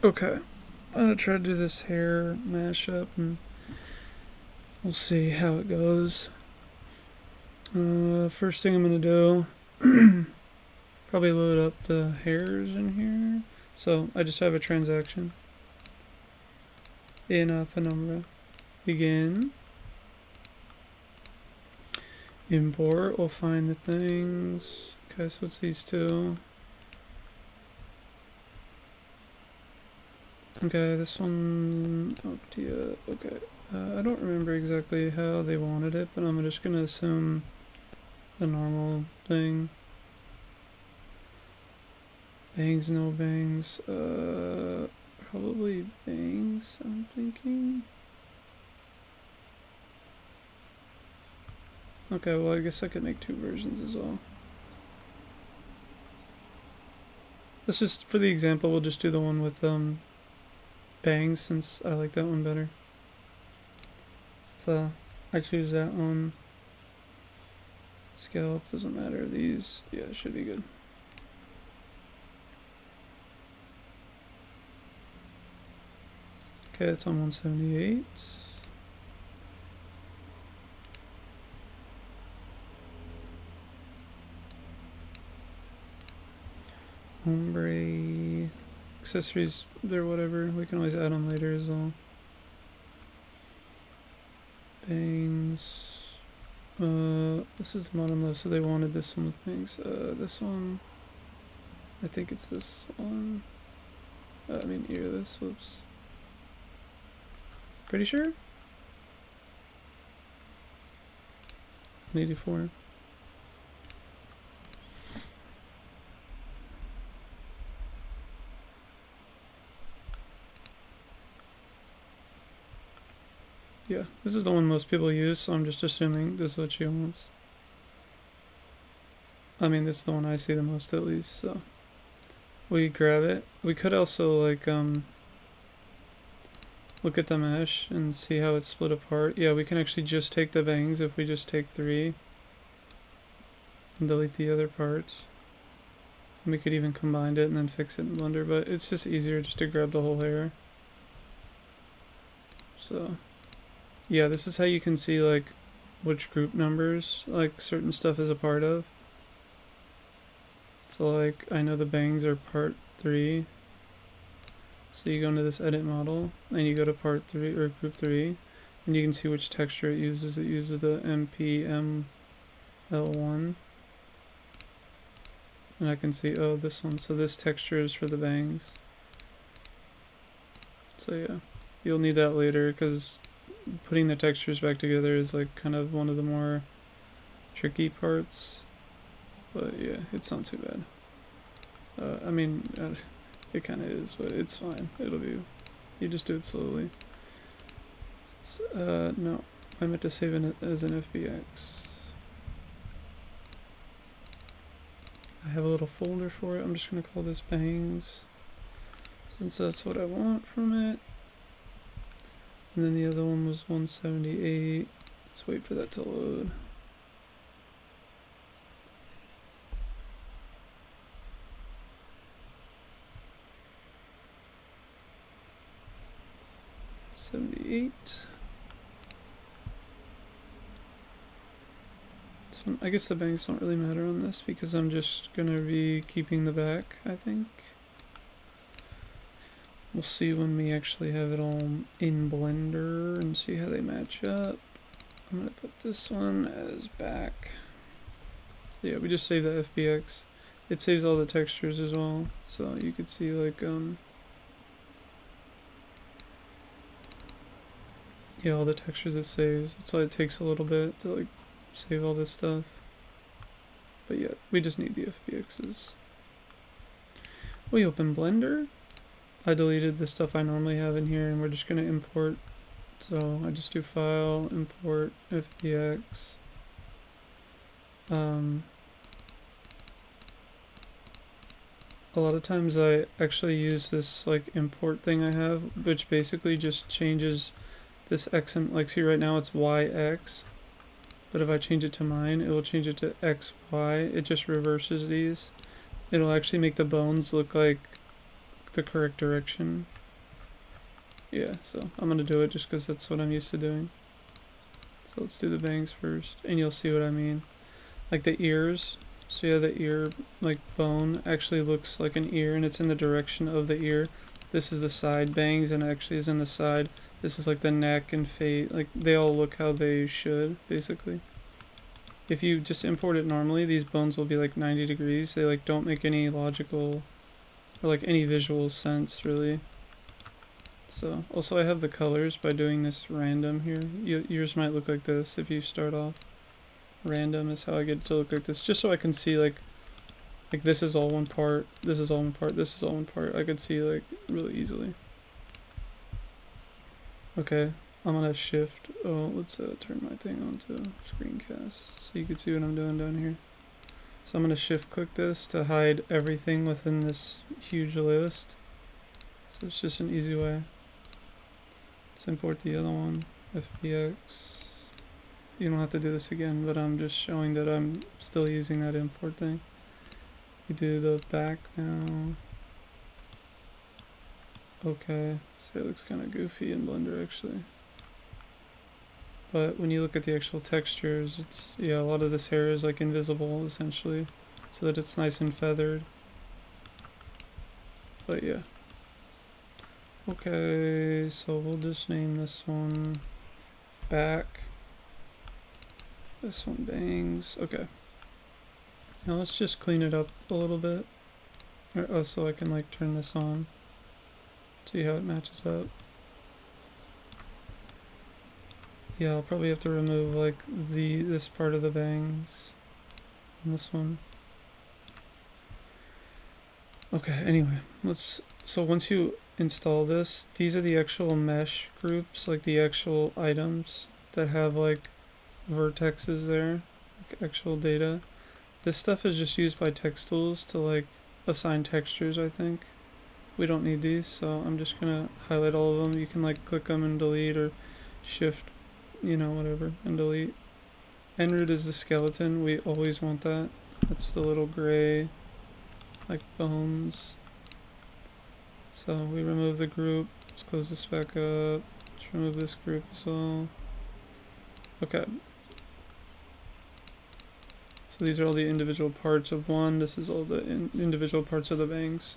Okay, I'm gonna try to do this hair mashup and we'll see how it goes. First thing I'm gonna do, probably load up the hairs in here. So I just have a transaction in Penumbra. Begin. Import, we'll find the things. Okay, so it's these two. Okay, this one, oh dear, okay. I don't remember exactly how they wanted it, but I'm just gonna assume the normal thing. Bangs, no bangs, probably bangs, I'm thinking. Okay, well I guess I could make two versions as well. Let's just, for the example, we'll just do the one with bangs since I like that one better. So I choose that one. Scalp, doesn't matter. These, yeah, should be good. Okay, it's on 178. Ombre accessories, they're whatever. We can always add them later as well. Bangs. This is the modern love, so they wanted this one with bangs. This one, I think it's this one. I mean, here, this. Whoops. Pretty sure? 84. Yeah, this is the one most people use, so I'm just assuming this is what she wants. I mean, this is the one I see the most at least, so we grab it. We could also like look at the mesh and see how it's split apart. Yeah, we can actually just take the bangs if we just take 3 and delete the other parts. And we could even combine it and then fix it in Blender, but it's just easier just to grab the whole hair. So yeah, this is how you can see like which group numbers like certain stuff is a part of. So like I know the bangs are part 3. So you go into this edit model and you go to part 3 or group 3 and you can see which texture it uses. It uses the MPML1. And I can see, oh, this one. So this texture is for the bangs. So yeah, you'll need that later because putting the textures back together is like kind of one of the more tricky parts. But yeah, it's not too bad. I mean, it kind of is, but it's fine. It'll be, you just do it slowly. No, I meant to save it as an FBX. I have a little folder for it. I'm just going to call this bangs, since that's what I want from it. And then the other one was 178. Let's wait for that to load. So I guess the bangs don't really matter on this because I'm just gonna be keeping the back, I think. We'll see when we actually have it all in Blender and see how they match up. I'm gonna put this one as back. Yeah, we just save the FBX. It saves all the textures as well, so you could see like yeah, all the textures it saves. That's why it takes a little bit to like save all this stuff. But yeah, we just need the FBXs. We open Blender. I deleted the stuff I normally have in here and we're just gonna import. So I just do file, import, FBX. A lot of times I actually use this like import thing I have, which basically just changes this X and like see right now it's YX, but if I change it to mine, it will change it to XY. It just reverses these. It'll actually make the bones look like the correct direction. Yeah, so I'm gonna do it just because that's what I'm used to doing. So let's do the bangs first, and you'll see what I mean. Like the ears, so yeah, the ear, like bone, actually looks like an ear, and it's in the direction of the ear. This is the side bangs, and actually is in the side. This is like the neck and face, like they all look how they should, basically. If you just import it normally, these bones will be like 90 degrees. They like don't make any logical or like any visual sense, really. So, also I have the colors by doing this random here. Yours might look like this if you start off. Random is how I get it to look like this, just so I can see like this is all one part, this is all one part, this is all one part. I could see like really easily. Okay, I'm gonna shift. Oh, let's turn my thing on to screencast so you can see what I'm doing down here. So I'm gonna shift click this to hide everything within this huge list. So it's just an easy way. Let's import the other one, FBX. You don't have to do this again, but I'm just showing that I'm still using that import thing. We do the back now. Okay, so it looks kind of goofy in Blender actually. But when you look at the actual textures, it's, yeah, a lot of this hair is like invisible essentially, so that it's nice and feathered. But yeah. Okay, so we'll just name this one back. This one bangs. Okay. Now let's just clean it up a little bit. Oh, so I can like turn this on. See how it matches up. Yeah, I'll probably have to remove like this part of the bangs and this one. Okay, anyway, so once you install this, these are the actual mesh groups, like the actual items that have like vertexes there, like actual data. This stuff is just used by text tools to like assign textures, I think. We don't need these, so I'm just gonna highlight all of them. You can like click them and delete, or shift, you know, whatever, and delete. En route is the skeleton. We always want that. That's the little gray, like bones. So we remove the group. Let's close this back up. Let's remove this group as well. Okay. So these are all the individual parts of one. This is all the individual parts of the bangs.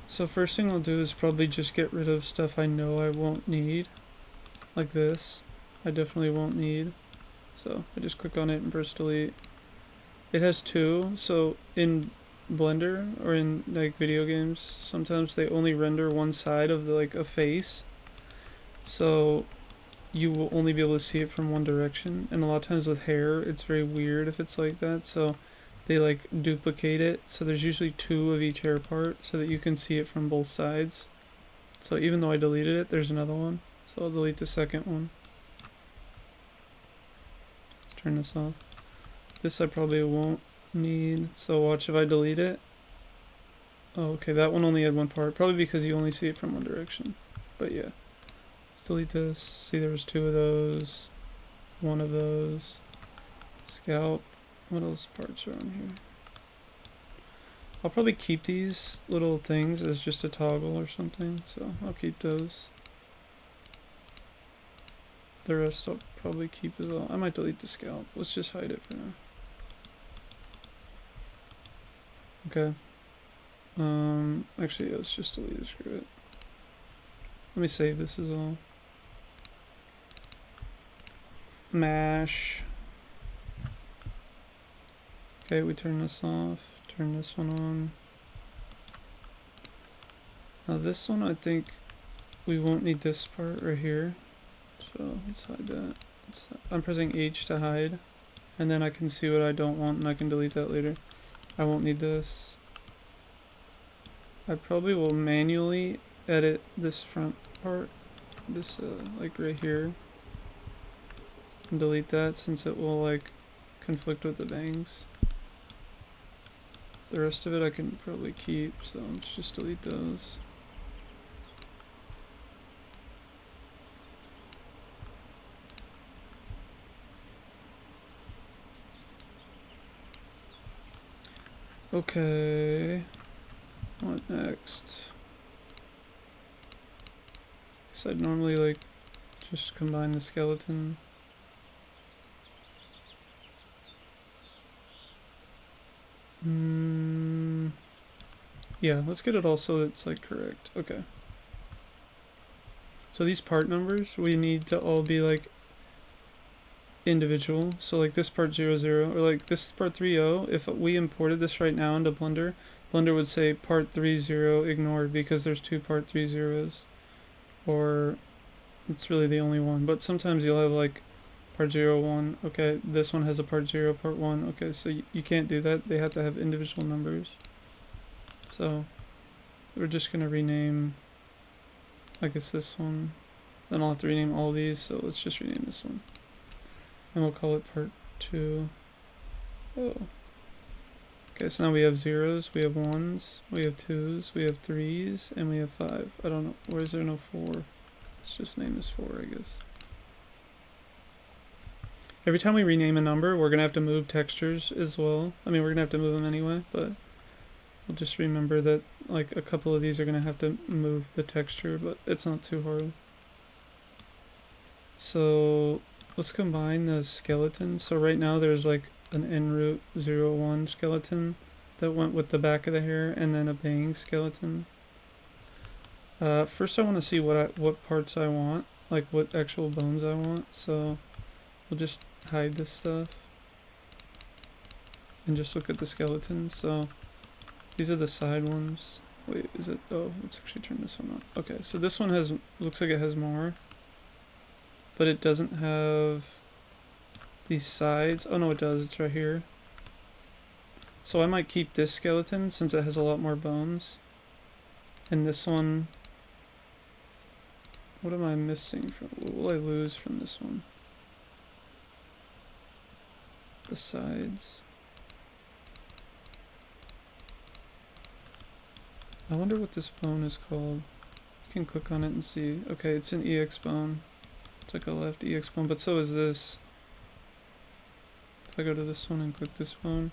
So first thing I'll do is probably just get rid of stuff I know I won't need. Like this. I definitely won't need. So I just click on it and press delete. It has two, so in Blender or in like video games, sometimes they only render one side of like a face. So you will only be able to see it from one direction, and a lot of times with hair it's very weird if it's like that, so they like duplicate it, so there's usually two of each hair part so that you can see it from both sides. So even though I deleted it, there's another one, so I'll delete the second one. Turn this off. This I probably won't need, so watch if I delete it. Oh, okay, that one only had one part, probably because you only see it from one direction, but yeah. Let's delete this. See, there was two of those, one of those, scalp. What else parts are on here? I'll probably keep these little things as just a toggle or something, so I'll keep those. The rest I'll probably keep as well. I might delete the scalp. Let's just hide it for now. Okay. Actually, let's just delete it. Screw it. Let me save this as all. Mash. Okay, we turn this off. Turn this one on. Now this one, I think we won't need this part right here. So let's hide that. I'm pressing H to hide. And then I can see what I don't want and I can delete that later. I won't need this. I probably will manually edit this front part. This like right here. And delete that since it will like conflict with the bangs. The rest of it I can probably keep, so let's just delete those. Okay, what next? So I'd normally like just combine the skeleton. Yeah, let's get it all so it's like correct. Okay. So these part numbers, we need to all be like individual. So like this part 0, 0, or like this part 3, 0. If we imported this right now into Blender, Blender would say part 3, 0 ignored because there's two part 3 zeros. Or it's really the only one. But sometimes you'll have like part 0, 1. Okay, this one has a part 0, part 1. Okay, so you can't do that. They have to have individual numbers. So we're just going to rename, I guess, this one. Then I'll have to rename all these, so let's just rename this one. And we'll call it part 2. Oh. Okay, so now we have zeros, we have ones, we have twos, we have threes, and we have 5. I don't know, where is there no 4? Let's just name this 4, I guess. Every time we rename a number, we're going to have to move textures as well. I mean, we're going to have to move them anyway, but we'll just remember that like a couple of these are going to have to move the texture, but it's not too hard. So let's combine the skeletons. So right now there's like an en-route 0, 1 skeleton that went with the back of the hair, and then a bang skeleton. First I want to see what parts I want, like what actual bones I want. So we'll just hide this stuff and just look at the skeletons. So these are the side ones. Wait, is it? Oh, let's actually turn this one on. Okay, so this one looks like it has more, but it doesn't have these sides. Oh no, it does. It's right here. So I might keep this skeleton since it has a lot more bones. And this one, what am I missing from? What will I lose from this one? The sides. I wonder what this bone is called. You can click on it and see. Okay, it's an EX bone. It's like a left EX bone, but so is this. If I go to this one and click this bone.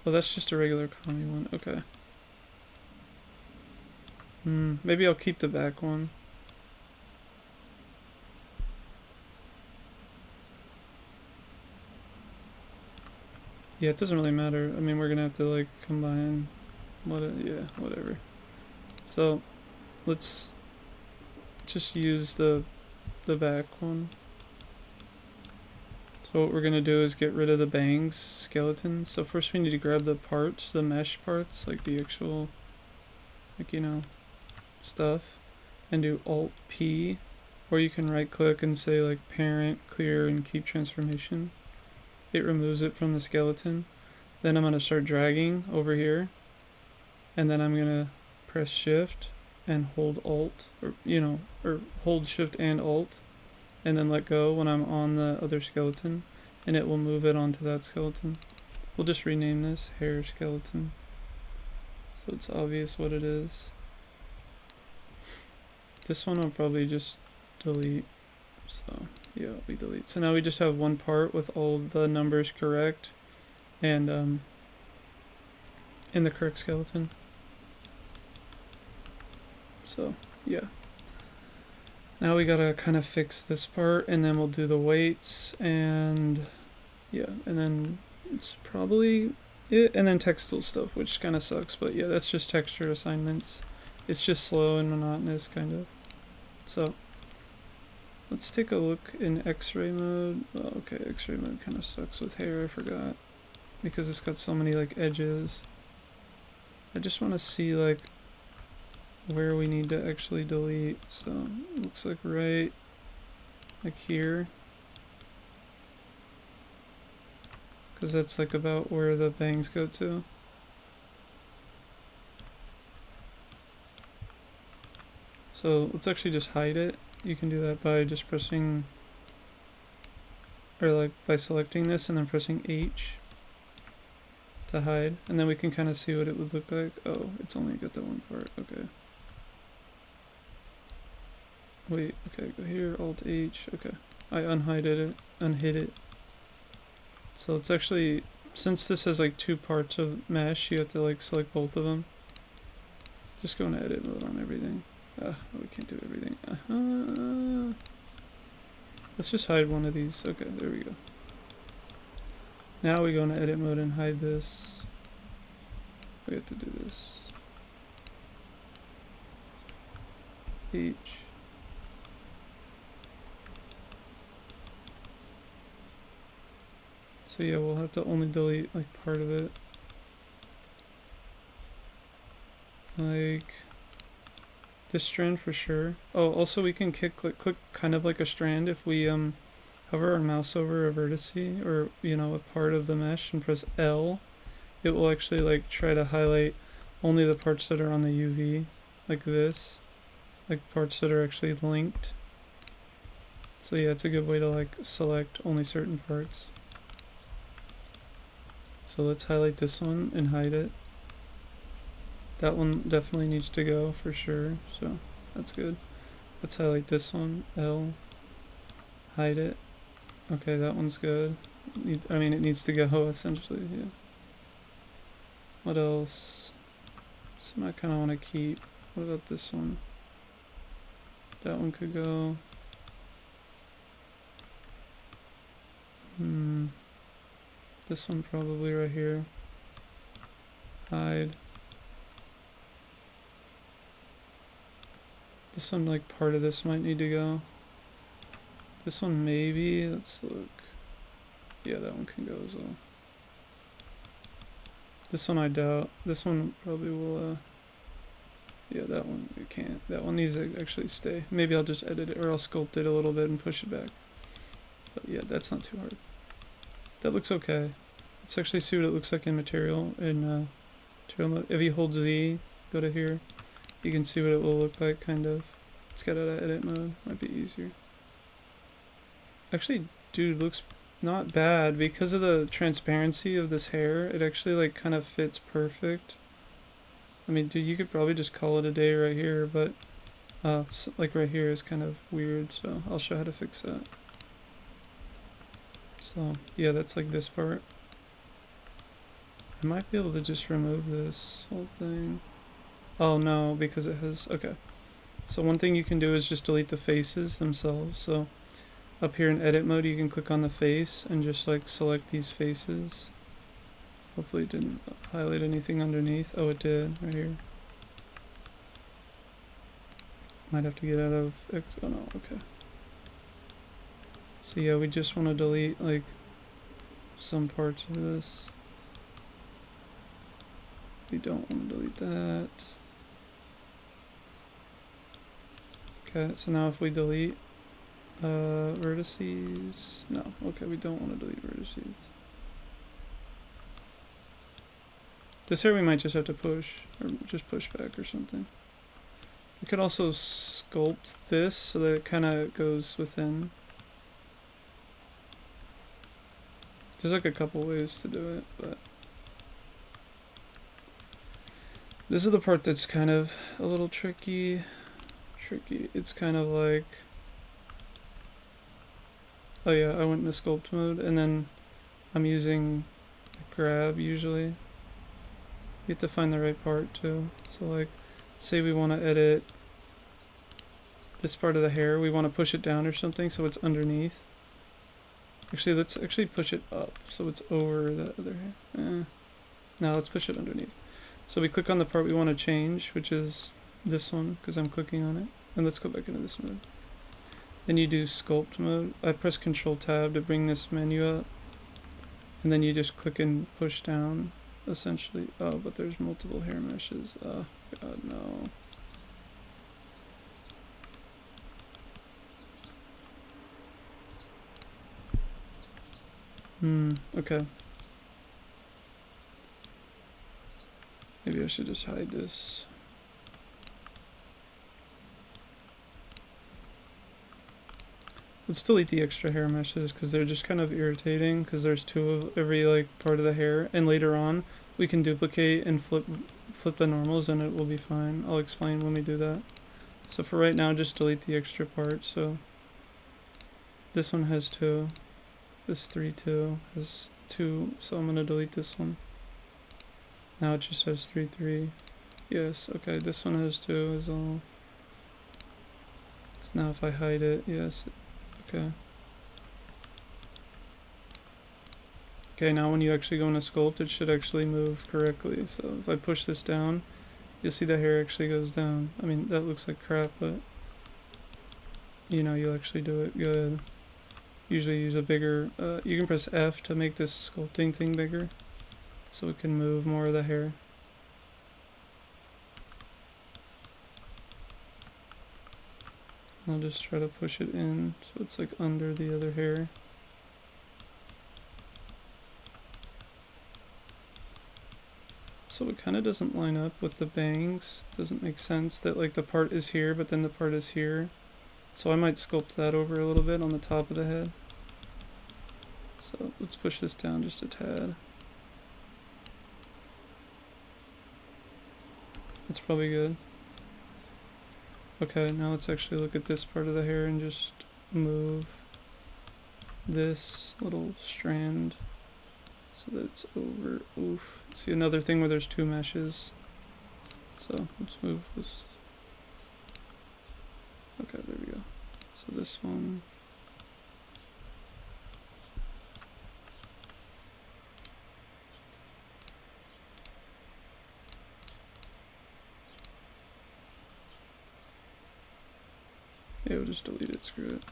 Oh, that's just a regular commie one. Okay. Maybe I'll keep the back one. Yeah, it doesn't really matter. I mean, we're gonna have to like combine yeah, whatever. So let's just use the back one. So what we're gonna do is get rid of the bangs skeleton. So first we need to grab the parts, the mesh parts, like the actual, like, you know, stuff, and do Alt P, or you can right click and say like parent, clear, and keep transformation. It removes it from the skeleton. Then I'm gonna start dragging over here, and then I'm gonna press shift and hold alt, or hold shift and alt, and then let go when I'm on the other skeleton, and it will move it onto that skeleton. We'll just rename this hair skeleton so it's obvious what it is. This one I'll probably just delete. So yeah, we delete. So now we just have one part with all the numbers correct, and in the correct skeleton. So yeah. Now we gotta kind of fix this part, and then we'll do the weights, and yeah, and then it's probably it, and then textile stuff, which kind of sucks, but yeah, that's just texture assignments. It's just slow and monotonous, kind of. So let's take a look in X-ray mode. Oh, okay, X-ray mode kind of sucks with hair, I forgot, because it's got so many like edges. I just want to see like where we need to actually delete. So it looks like right like here, because that's like about where the bangs go to. So let's actually just hide it. You can do that by just pressing, or like by selecting this and then pressing H to hide, and then we can kind of see what it would look like. Oh, it's only got that one part. Okay. Wait, okay, go here, Alt H, okay. I unhid it. So it's actually, since this has like two parts of mesh, you have to like select both of them. Just go into edit mode on everything. We can't do everything. Let's just hide one of these. Okay, there we go. Now we go into edit mode and hide this. We have to do this. H. So yeah, we'll have to only delete like part of it. Like this strand for sure. Oh, also we can click kind of like a strand if we hover our mouse over a vertice or a part of the mesh and press L. It will actually like try to highlight only the parts that are on the UV, like this, like parts that are actually linked. So yeah, it's a good way to like select only certain parts. So let's highlight this one and hide it. That one definitely needs to go for sure, so that's good. Let's highlight this one, L, hide it. Okay, that one's good. I mean, it needs to go essentially, yeah. What else? Some I kind of want to keep. What about this one? That one could go. This one probably right here. Hide. This one, like part of this might need to go. This one maybe, let's look. Yeah, that one can go as well. This one I doubt. This one probably will, yeah, that one it can't. That one needs to actually stay. Maybe I'll just edit it or I'll sculpt it a little bit and push it back. But yeah, that's not too hard. That looks okay. Let's actually see what it looks like in material in material mode. If you hold Z, go to here, you can see what it will look like kind of. Let's get out of edit mode, might be easier. Actually, dude, looks not bad because of the transparency of this hair. It actually like kind of fits perfect. I mean, dude, you could probably just call it a day right here, but like right here is kind of weird, so I'll show how to fix that. So yeah, that's like this part. I might be able to just remove this whole thing. Oh no, because it has, okay. So one thing you can do is just delete the faces themselves. So up here in edit mode, you can click on the face and just like select these faces. Hopefully it didn't highlight anything underneath. Oh, it did, right here. Might have to get out of X, oh no, okay. So yeah, we just want to delete like some parts of this. We don't want to delete that. Okay, so now if we delete vertices, no, okay, we don't want to delete vertices. This here we might just have to push, or just push back or something. We could also sculpt this so that it kind of goes within. There's like a couple ways to do it, but this is the part that's kind of a little tricky. It's kind of like, oh yeah, I went into sculpt mode and then I'm using grab usually. You have to find the right part too. So like, say we want to edit this part of the hair, we want to push it down or something so it's underneath. Actually, let's actually push it up so it's over the other hair. Now let's push it underneath. So we click on the part we want to change, which is this one because I'm clicking on it. And let's go back into this mode. Then you do sculpt mode. I press Control Tab to bring this menu up. And then you just click and push down, essentially. Oh, but there's multiple hair meshes. Oh, God, no. Okay. Maybe I should just hide this. Let's delete the extra hair meshes because they're just kind of irritating because there's two of every like part of the hair, and later on we can duplicate and flip the normals and it will be fine. I'll explain when we do that. So for right now, just delete the extra parts. So this one has 2. This 3-2 has 2, so I'm gonna delete this one. Now it just has 3-3. Yes, okay, this one has 2 as well. So now if I hide it, yes, okay. Okay, now when you actually go into sculpt, it should actually move correctly. So if I push this down, you'll see the hair actually goes down. I mean, that looks like crap, but you know, you'll actually do it good. Usually use a bigger, you can press F to make this sculpting thing bigger, so it can move more of the hair. I'll just try to push it in so it's like under the other hair. So it kind of doesn't line up with the bangs. It doesn't make sense that like the part is here, but then the part is here. So I might sculpt that over a little bit on the top of the head. So let's push this down just a tad. That's probably good. Okay, now let's actually look at this part of the hair and just move this little strand so that it's over. Oof. See another thing where there's two meshes. So let's move this. Okay, there we go. So this one. Yeah, we'll just delete it, screw it.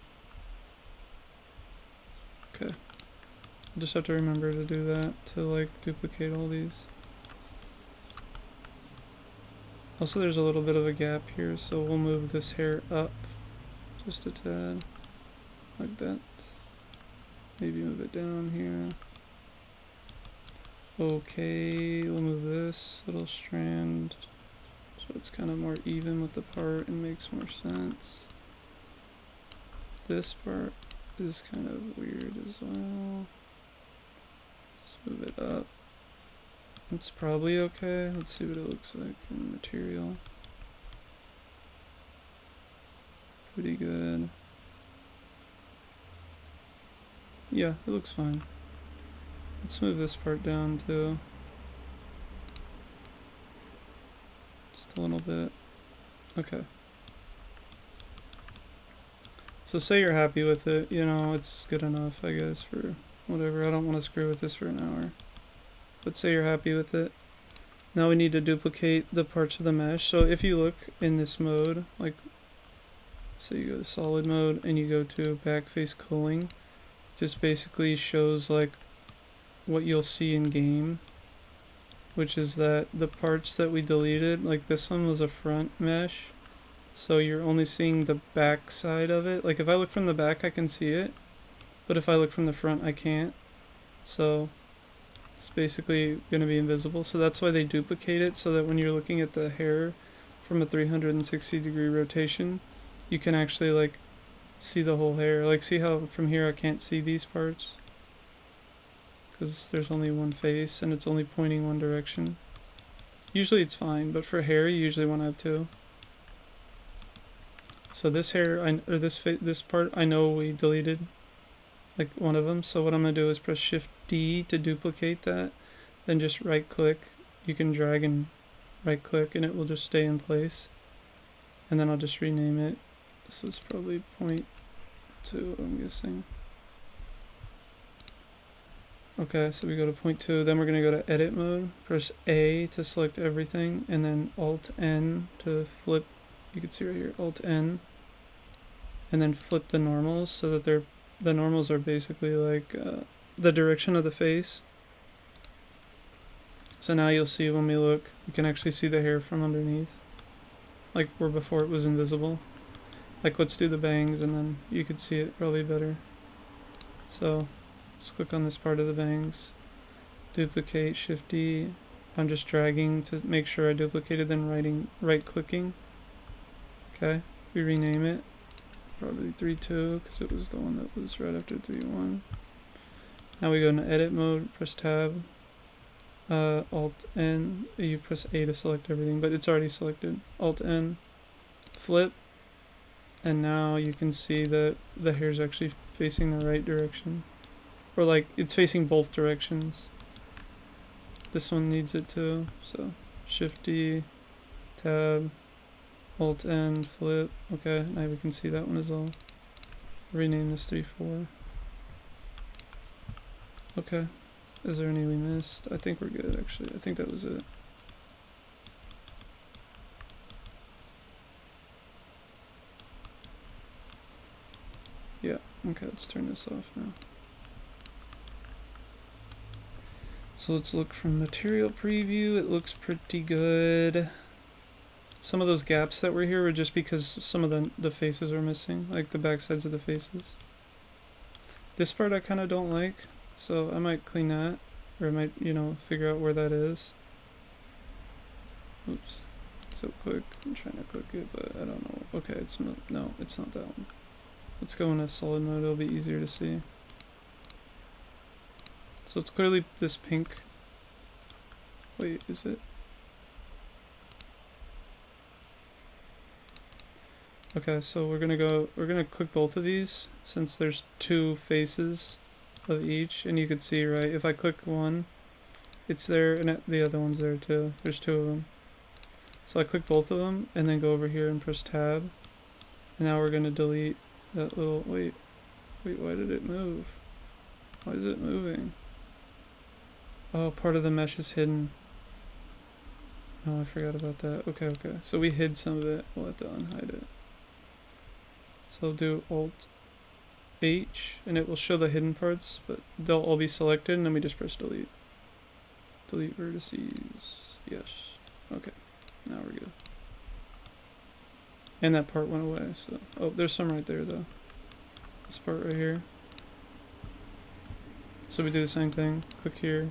Okay. I'll just have to remember to do that to like duplicate all these. Also there's a little bit of a gap here, so we'll move this hair up just a tad, like that. Maybe move it down here. Okay, we'll move this little strand so it's kind of more even with the part and makes more sense. This part is kind of weird as well. Let's move it up. It's probably okay. Let's see what it looks like in material. Pretty good. Yeah, it looks fine. Let's move this part down too. Just a little bit. Okay. So say you're happy with it, you know, it's good enough, I guess, for whatever. I don't want to screw with this for an hour. But say you're happy with it. Now we need to duplicate the parts of the mesh. So if you look in this mode, like, so you go to solid mode and you go to backface culling, just basically shows like what you'll see in game, which is that the parts that we deleted, like this one was a front mesh. So you're only seeing the back side of it. Like if I look from the back, I can see it. But if I look from the front, I can't. So it's basically going to be invisible. So that's why they duplicate it, so that when you're looking at the hair from a 360-degree rotation, you can actually like see the whole hair. Like see how from here I can't see these parts? Because there's only one face and it's only pointing one direction. Usually it's fine, but for hair you usually want to have two. So this hair, this part, I know we deleted like one of them. So what I'm gonna do is press Shift D to duplicate that, then just right click. You can drag and right click, and it will just stay in place. And then I'll just rename it. So it's probably 0.2, I'm guessing. Okay, so we go to 0.2. Then we're gonna go to Edit mode. Press A to select everything, and then Alt N to flip. You can see right here, Alt N, and then flip the normals so that the normals are basically like the direction of the face. So now you'll see when we look, you can actually see the hair from underneath, like where before it was invisible. Like let's do the bangs and then you could see it probably better. So just click on this part of the bangs, duplicate, Shift D. I'm just dragging to make sure I duplicated, then right clicking. Okay, we rename it, probably 3.2 because it was the one that was right after 3.1. Now we go into edit mode, press tab, Alt N, you press A to select everything, but it's already selected. Alt N, flip, and now you can see that the hair is actually facing the right direction. Or like, it's facing both directions. This one needs it too, so Shift D, tab, Alt N, flip. Okay, now we can see that one as well. Rename this 3-4. Okay. Is there any we missed? I think we're good, actually. I think that was it. Yeah, okay, let's turn this off now. So let's look from material preview. It looks pretty good. Some of those gaps that were here were just because some of the faces are missing, like the back sides of the faces. This part I kind of don't like, so I might clean that, or I might, you know, figure out where that is. Oops. So click, I'm trying to click it, but I don't know. Okay, it's not, no, it's not that one. Let's go in a solid mode, it'll be easier to see. So it's clearly this pink. Wait, is it? Okay, so we're gonna click both of these since there's two faces of each, and you can see, right, if I click one, it's there, and the other one's there too. There's two of them. So I click both of them, and then go over here and press tab, and now we're gonna delete that little, wait, why did it move? Why is it moving? Oh, part of the mesh is hidden. Oh, I forgot about that. Okay, so we hid some of it. We'll have to unhide it. So I'll do Alt H, and it will show the hidden parts, but they'll all be selected, and then we just press delete. Delete vertices. Yes. Okay. Now we're good. And that part went away, so... Oh, there's some right there, though. This part right here. So we do the same thing. Click here.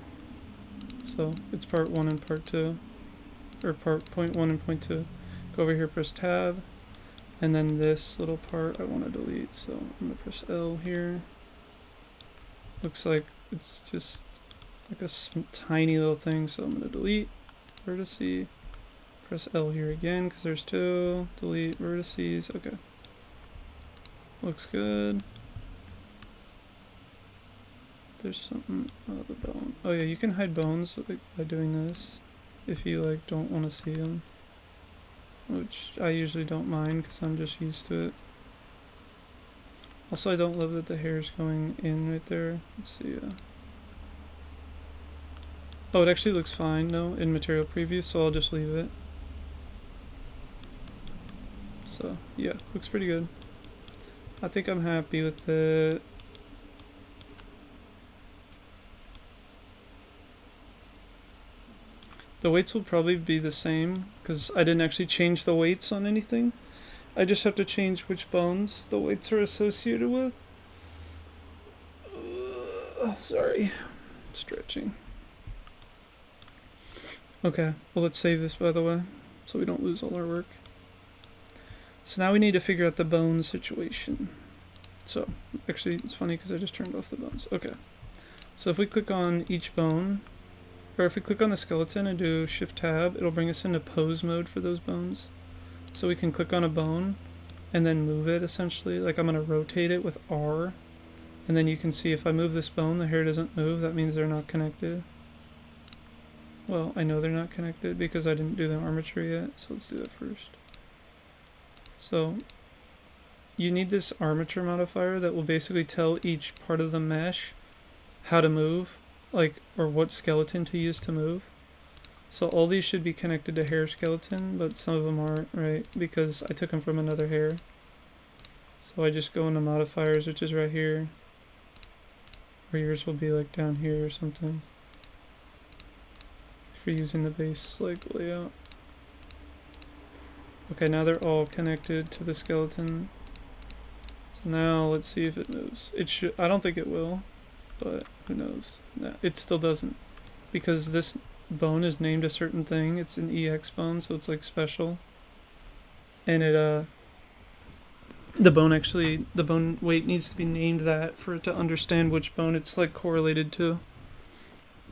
So it's part 1 and part 2. Or point 1 and point 2. Go over here, press tab. And then this little part I want to delete, so I'm going to press L here. Looks like it's just like a tiny little thing, so I'm going to delete vertice. Press L here again because there's two. Delete vertices. Okay. Looks good. There's something. Oh, the bone. Oh yeah, you can hide bones by doing this if you like don't want to see them. Which I usually don't mind because I'm just used to it. Also, I don't love that the hair is going in right there. Let's see. Oh, it actually looks fine, though, in material preview, so I'll just leave it. So, yeah, looks pretty good. I think I'm happy with it. The weights will probably be the same because I didn't actually change the weights on anything. I just have to change which bones the weights are associated with. Sorry, stretching. Okay, well let's save this by the way, so we don't lose all our work. So now we need to figure out the bone situation. So, actually it's funny because I just turned off the bones. Okay, so if we click on each bone, or if we click on the skeleton and do Shift Tab, it'll bring us into pose mode for those bones. So we can click on a bone and then move it essentially. Like I'm going to rotate it with R. And then you can see if I move this bone, the hair doesn't move. That means they're not connected. Well, I know they're not connected because I didn't do the armature yet. So let's do that first. So you need this armature modifier that will basically tell each part of the mesh how to move, like, or what skeleton to use to move. So all these should be connected to hair skeleton, but some of them aren't, right? Because I took them from another hair. So I just go into modifiers, which is right here. Or yours will be like down here or something. If you're using the base like layout. Okay, now they're all connected to the skeleton. So now let's see if it moves. It should. I don't think it will, but who knows? No, it still doesn't, because this bone is named a certain thing. It's an EX bone, so it's like special. And it the bone weight needs to be named that for it to understand which bone it's like correlated to.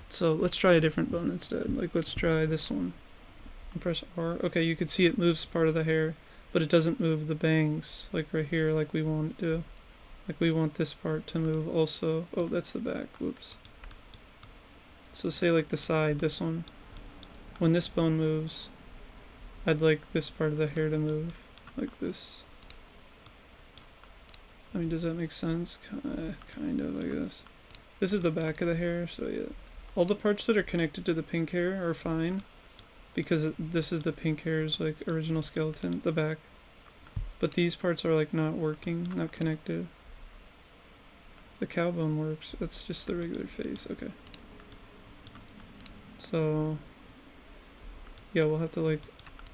So let's try a different bone instead. Like let's try this one. And press R. Okay, you can see it moves part of the hair, but it doesn't move the bangs like right here like we want it to. Like we want this part to move also. Oh, that's the back. Whoops. So say like the side, this one. When this bone moves, I'd like this part of the hair to move like this. I mean, does that make sense? Kind of, I guess. This is the back of the hair, so yeah. All the parts that are connected to the pink hair are fine, because this is the pink hair's like original skeleton, the back. But these parts are like not working, not connected. The cow bone works. That's just the regular face. Okay. So yeah, we'll have to like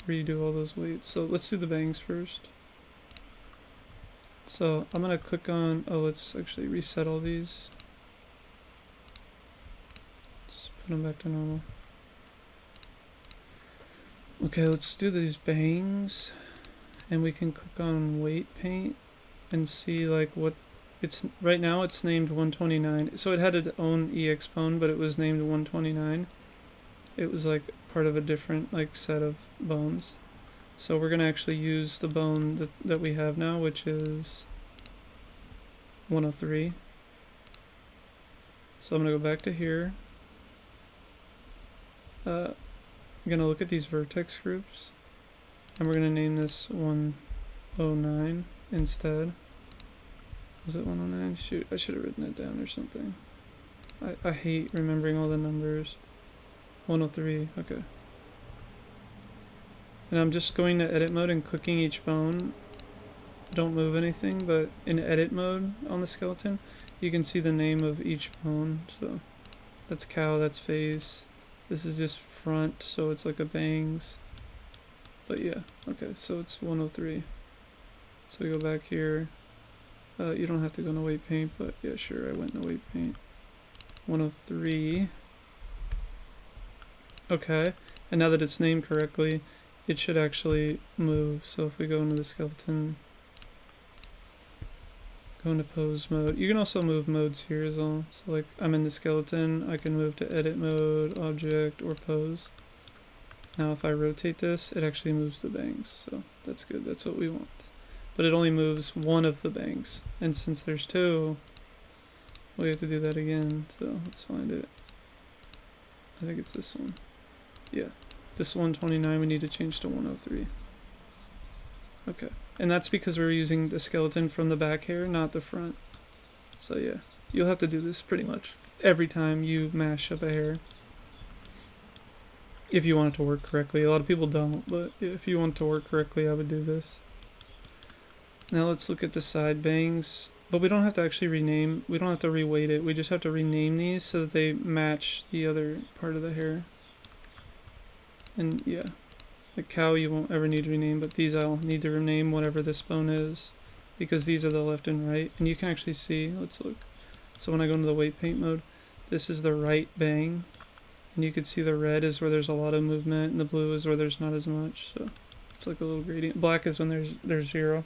redo all those weights. So let's do the bangs first. So I'm gonna click on, oh, let's actually reset all these. Just put them back to normal. Okay, let's do these bangs, and we can click on weight paint and see like what it's, right now it's named 129. So it had its own EX bone, but it was named 129. It was like part of a different like set of bones. So we're gonna actually use the bone that we have now, which is 103. So I'm gonna go back to here. I'm gonna look at these vertex groups, and we're gonna name this 109 instead. Was it 109? Shoot, I should have written it down or something. I hate remembering all the numbers. 103, okay. And I'm just going to edit mode and clicking each bone. Don't move anything, but in edit mode on the skeleton, you can see the name of each bone. So that's cow, that's face. This is just front, so it's like a bangs. But yeah, okay, so it's 103. So we go back here. You don't have to go into weight paint, but yeah, sure, I went into weight paint. 103. Okay, and now that it's named correctly, it should actually move. So if we go into the skeleton, go into pose mode. You can also move modes here as well. So like I'm in the skeleton, I can move to edit mode, object, or pose. Now if I rotate this, it actually moves the bangs. So that's good, that's what we want. But it only moves one of the bangs. And since there's two, we have to do that again. So let's find it. I think it's this one. Yeah. This 129 we need to change to 103. Okay. And that's because we're using the skeleton from the back hair, not the front. So yeah, you'll have to do this pretty much every time you mash up a hair, if you want it to work correctly. A lot of people don't, but if you want it to work correctly, I would do this. Now let's look at the side bangs. But we don't have to actually rename, we don't have to reweight it, we just have to rename these so that they match the other part of the hair. And yeah, the cow you won't ever need to rename, but these I'll need to rename whatever this bone is, because these are the left and right. And you can actually see, let's look. So when I go into the weight paint mode, this is the right bang, and you can see the red is where there's a lot of movement, and the blue is where there's not as much. So it's like a little gradient. Black is when there's zero.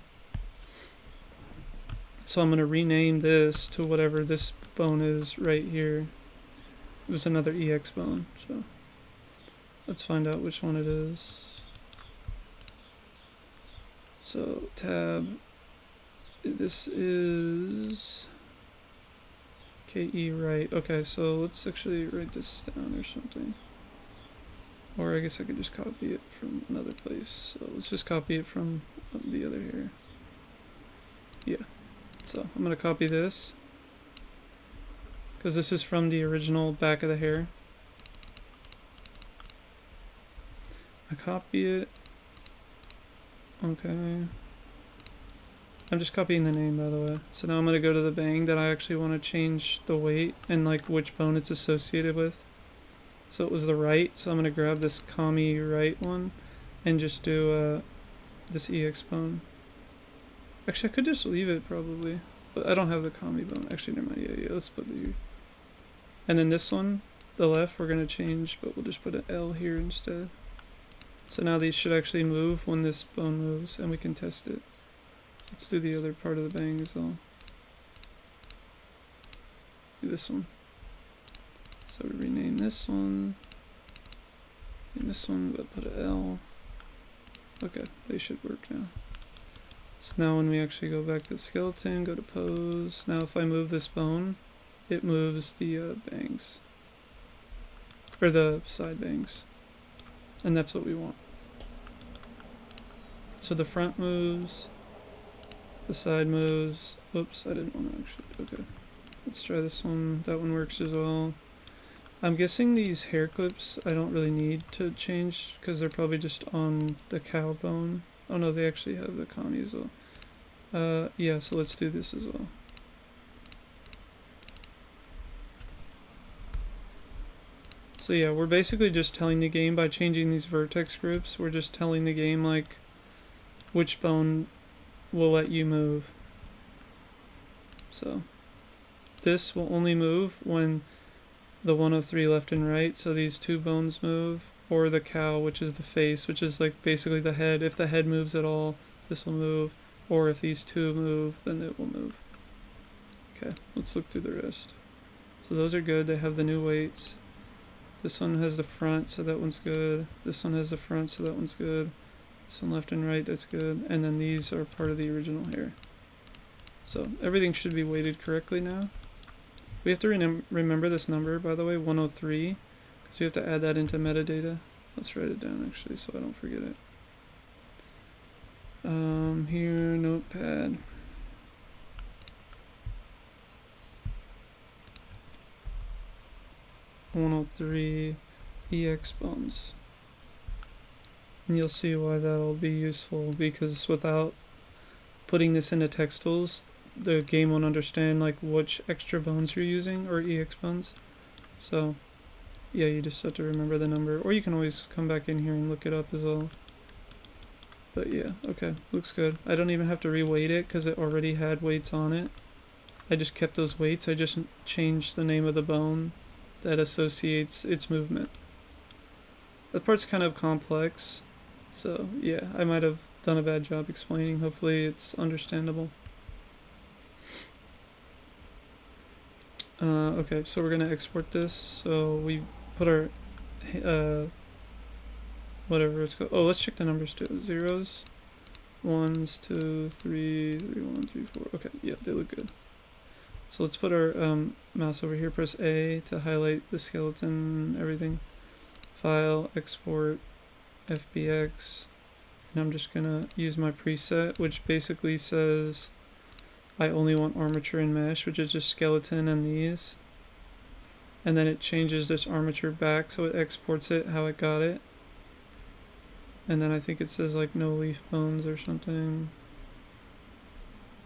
So I'm going to rename this to whatever this bone is right here. It was another EX bone, so let's find out which one it is. So tab, this is KE right. Okay, so let's actually write this down or something. Or I guess I could just copy it from another place. So let's just copy it from the other here. Yeah. So I'm going to copy this, because this is from the original back of the hair. I copy it. Okay. I'm just copying the name, by the way. So now I'm going to go to the bang that I actually want to change the weight and like which bone it's associated with. So it was the right, so I'm going to grab this kami right one and just do this EX bone. Actually, I could just leave it probably, but I don't have the kami bone. Actually, never mind. Yeah, let's put the. And then this one, the left, we're gonna change, but we'll just put an L here instead. So now these should actually move when this bone moves, and we can test it. Let's do the other part of the bang as well. Do this one. So we rename this one. And this one, but put an L. Okay, they should work now. So now when we actually go back to the skeleton, go to pose. Now if I move this bone, it moves the bangs. Or the side bangs. And that's what we want. So the front moves, the side moves. Oops, I didn't want to actually. Okay, let's try this one. That one works as well. I'm guessing these hair clips I don't really need to change because they're probably just on the cow bone. Oh no, they actually have the Connie as well. Yeah, so let's do this as well. So yeah, we're basically just telling the game by changing these vertex groups, we're just telling the game like which bone will let you move. So this will only move when the 103 left and right, so these two bones move, or the cow, which is the face, which is like basically the head. If the head moves at all, this will move, or if these two move, then it will move. Okay, let's look through the rest. So those are good. They have the new weights. This one has the front, so that one's good. This one has the front, so that one's good. This one left and right, that's good. And then these are part of the original hair. So everything should be weighted correctly now. We have to remember this number, by the way, 103. So we have to add that into metadata. Let's write it down actually so I don't forget it. Here, notepad. (103) EX bones. And you'll see why that'll be useful, because without putting this into text tools, the game won't understand like which extra bones you're using, or EX bones. So yeah, you just have to remember the number, or you can always come back in here and look it up as well. But yeah, okay, looks good. I don't even have to re-weight it because it already had weights on it. I just kept those weights. I just changed the name of the bone that associates its movement. That part's kind of complex, so yeah, I might have done a bad job explaining. Hopefully it's understandable. Okay, so we're gonna export this. So we put our whatever it's called. Oh, let's check the numbers too. Zeros, ones, 2, 3, 3, 1, 3, 4. Okay, yeah, they look good. So let's put our mouse over here. Press A to highlight the skeleton, everything. File, export, FBX, and I'm just gonna use my preset, which basically says I only want armature and mesh, which is just skeleton and these. And then it changes this armature back, so it exports it how it got it. And then I think it says like no leaf bones or something.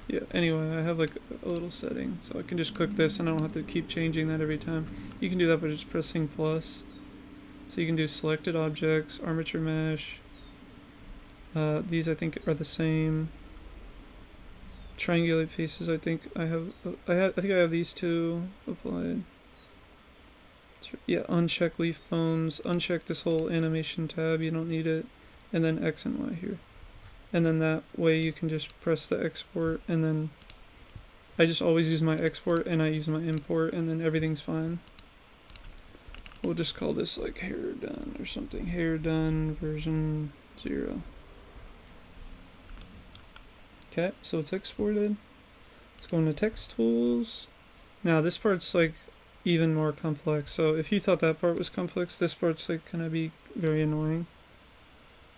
Yeah, anyway, I have like a little setting, so I can just click this and I don't have to keep changing that every time. You can do that by just pressing plus. So you can do selected objects, armature mesh. These I think are the same. Triangulate faces, I think I think I have these two applied. Yeah, uncheck leaf bones, uncheck this whole animation tab, you don't need it, and then X and Y here. And then that way you can just press the export, and then I just always use my export and I use my import, and then everything's fine. We'll just call this like hair done or something. Hair done version 0. Okay, so it's exported. Let's go into text tools. Now this part's like even more complex. So if you thought that part was complex, this part's like gonna be very annoying.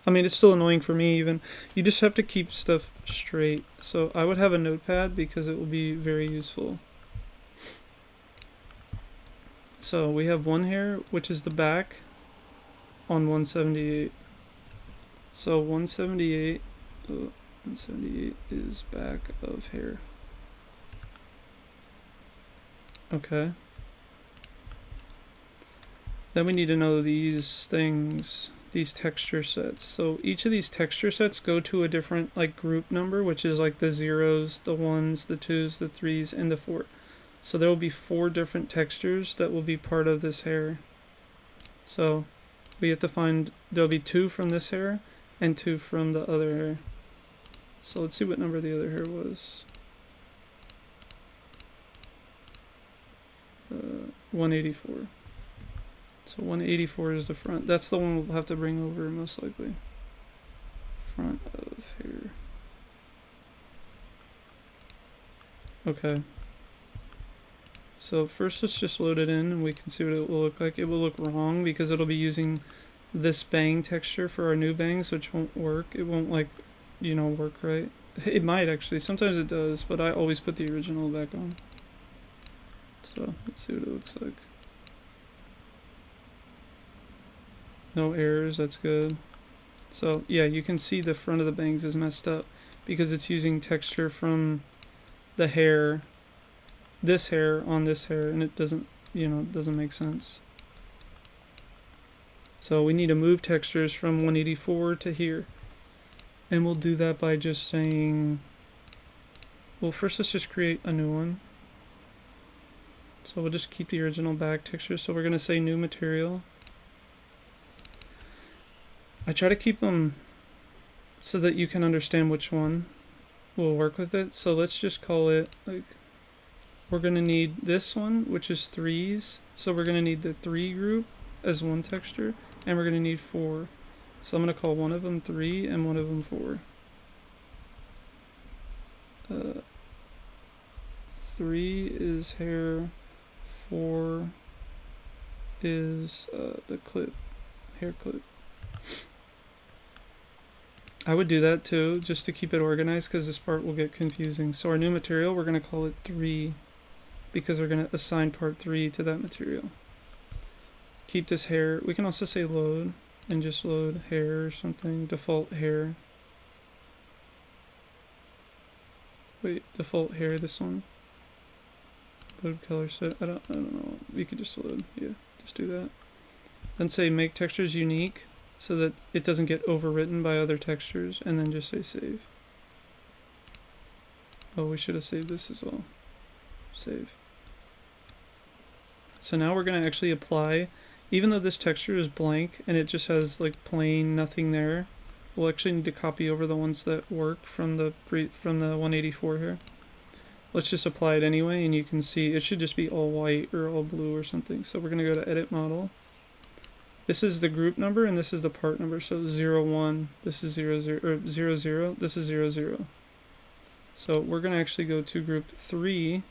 I mean, it's still annoying for me even. You just have to keep stuff straight. So I would have a notepad because it will be very useful. So we have one hair, which is the back on 178. So 178 is back of hair. Okay. Then we need to know these things, these texture sets. So each of these texture sets go to a different like group number, which is like the zeros, the ones, the twos, the threes, and the 4. So there will be 4 different textures that will be part of this hair. So we have to find, there'll be 2 from this hair and 2 from the other hair. So let's see what number the other hair was. 184. So 184 is the front. That's the one we'll have to bring over most likely. Front of hair. Okay. So first let's just load it in and we can see what it will look like. It will look wrong because it'll be using this bang texture for our new bangs, which won't work. It won't like work right. It might actually. Sometimes it does, but I always put the original back on. So let's see what it looks like. No errors, that's good. So yeah, you can see the front of the bangs is messed up because it's using texture from the hair, this hair on this hair, and it doesn't, it doesn't make sense. So we need to move textures from 184 to here. And we'll do that by just saying, well, first let's just create a new one. So we'll just keep the original back texture. So we're going to say new material. I try to keep them so that you can understand which one will work with it. So let's just call it, like, we're going to need this one, which is 3s. So we're going to need the 3 group as one texture, and we're going to need 4. So I'm going to call one of them 3 and one of them 4. 3 is hair, 4 is the clip, hair clip. I would do that too, just to keep it organized, because this part will get confusing. So our new material, we're going to call it 3, because we're going to assign part 3 to that material. Keep this hair. We can also say load, and just load hair or something. Default hair. Wait, default hair, this one. Load color set. I don't know. We could just load. Yeah, just do that. Then say make textures unique, so that it doesn't get overwritten by other textures, and then just say save. Oh, we should have saved this as well. Save. So now we're going to actually apply, even though this texture is blank and it just has like plain nothing there, we'll actually need to copy over the ones that work from the 184 here. Let's just apply it anyway, and you can see it should just be all white or all blue or something. So we're going to go to edit model. This is the group number, and this is the part number. So 0, 1, this is 0, 0, or 0, 0, this is 0, 0. So we're going to actually go to group 3,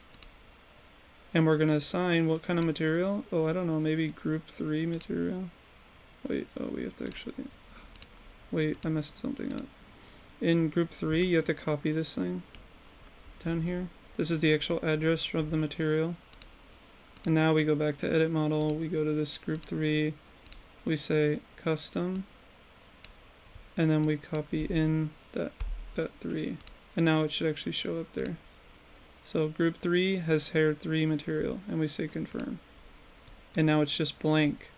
and we're going to assign what kind of material? Oh, I don't know, maybe group 3 material? Wait, oh, we have to actually... Wait, I messed something up. In group 3, you have to copy this thing down here. This is the actual address of the material. And now we go back to edit model, we go to this group 3, we say custom, and then we copy in that 3, and now it should actually show up there. So group 3 has hair 3 material, and we say confirm, and now it's just blank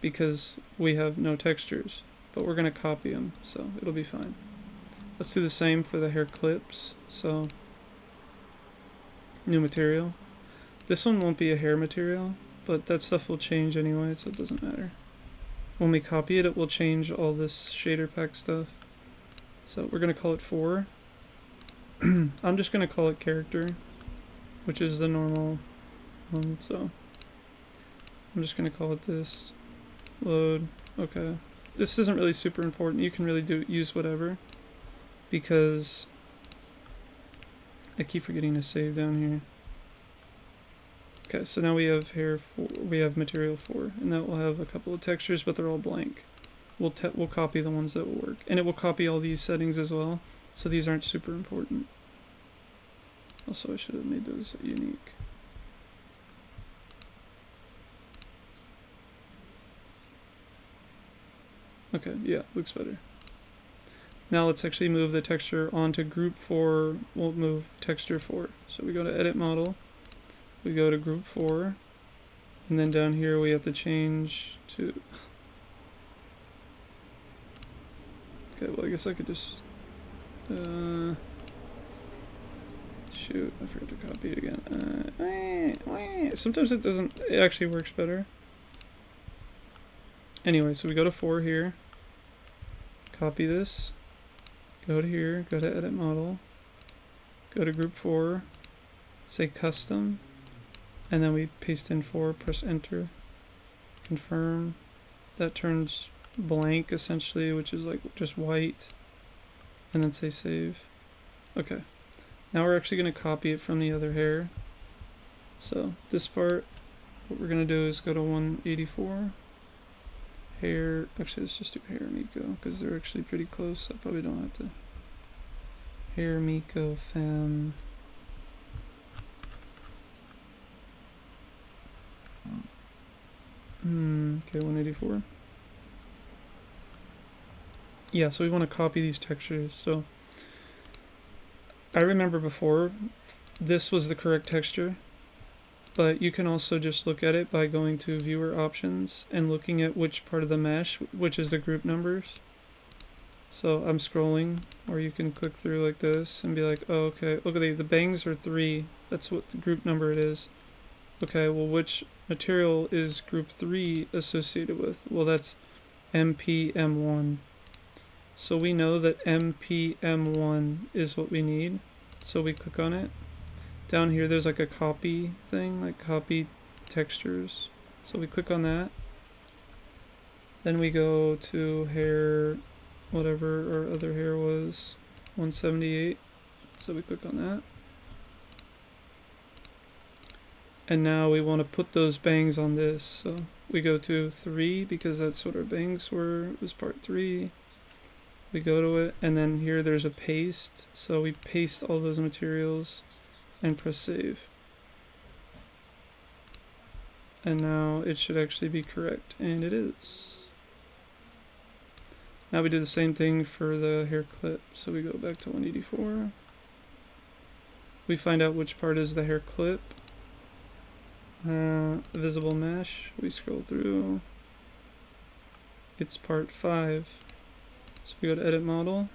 because we have no textures, but we're going to copy them, so it'll be fine. Let's do the same for the hair clips. So new material. This one won't be a hair material, but that stuff will change anyway, so it doesn't matter. When we copy it, it will change all this shader pack stuff. So we're going to call it 4. I'm just going to call it character, which is the normal one. So I'm just going to call it this. Load. Okay. This isn't really super important. You can really use whatever, because I keep forgetting to save down here. Okay, so now we have hair 4, we have material 4, and that will have a couple of textures, but they're all blank. We'll copy the ones that will work, and it will copy all these settings as well, so these aren't super important. Also, I should have made those unique. Okay, yeah, looks better. Now let's actually move the texture onto group 4. We'll move texture 4. So we go to edit model. We go to group 4, and then down here we have to change to... Okay, well I guess I could just... Shoot, I forgot to copy it again. Sometimes it doesn't... It actually works better. Anyway, so we go to 4 here. Copy this. Go to here, go to edit model. Go to group 4. Say custom. And then we paste in 4, press enter, confirm. That turns blank essentially, which is like just white, and then say save. Okay, now we're actually going to copy it from the other hair. So this part, what we're going to do is go to 184, hair, actually let's just do hair and eco, because they're actually pretty close, so I probably don't have to. hair Miko fem. Okay, 184. Yeah, so we want to copy these textures. So I remember before this was the correct texture, but you can also just look at it by going to viewer options and looking at which part of the mesh, which is the group numbers. So I'm scrolling, or you can click through like this and be like, oh, okay, look at the bangs are 3. That's what the group number it is. Okay, well, which material is group 3 associated with? Well, that's MPM1. So we know that MPM1 is what we need. So we click on it. Down here, there's like a copy thing, like copy textures. So we click on that. Then we go to hair, whatever our other hair was, 178. So we click on that. And now we want to put those bangs on this. So we go to 3 because that's what our bangs were. It was part 3. We go to it, and then here there's a paste. So we paste all those materials and press save. And now it should actually be correct, and it is. Now we do the same thing for the hair clip. So we go back to 184. We find out which part is the hair clip. Visible mesh. We scroll through. It's part 5. So we go to edit model.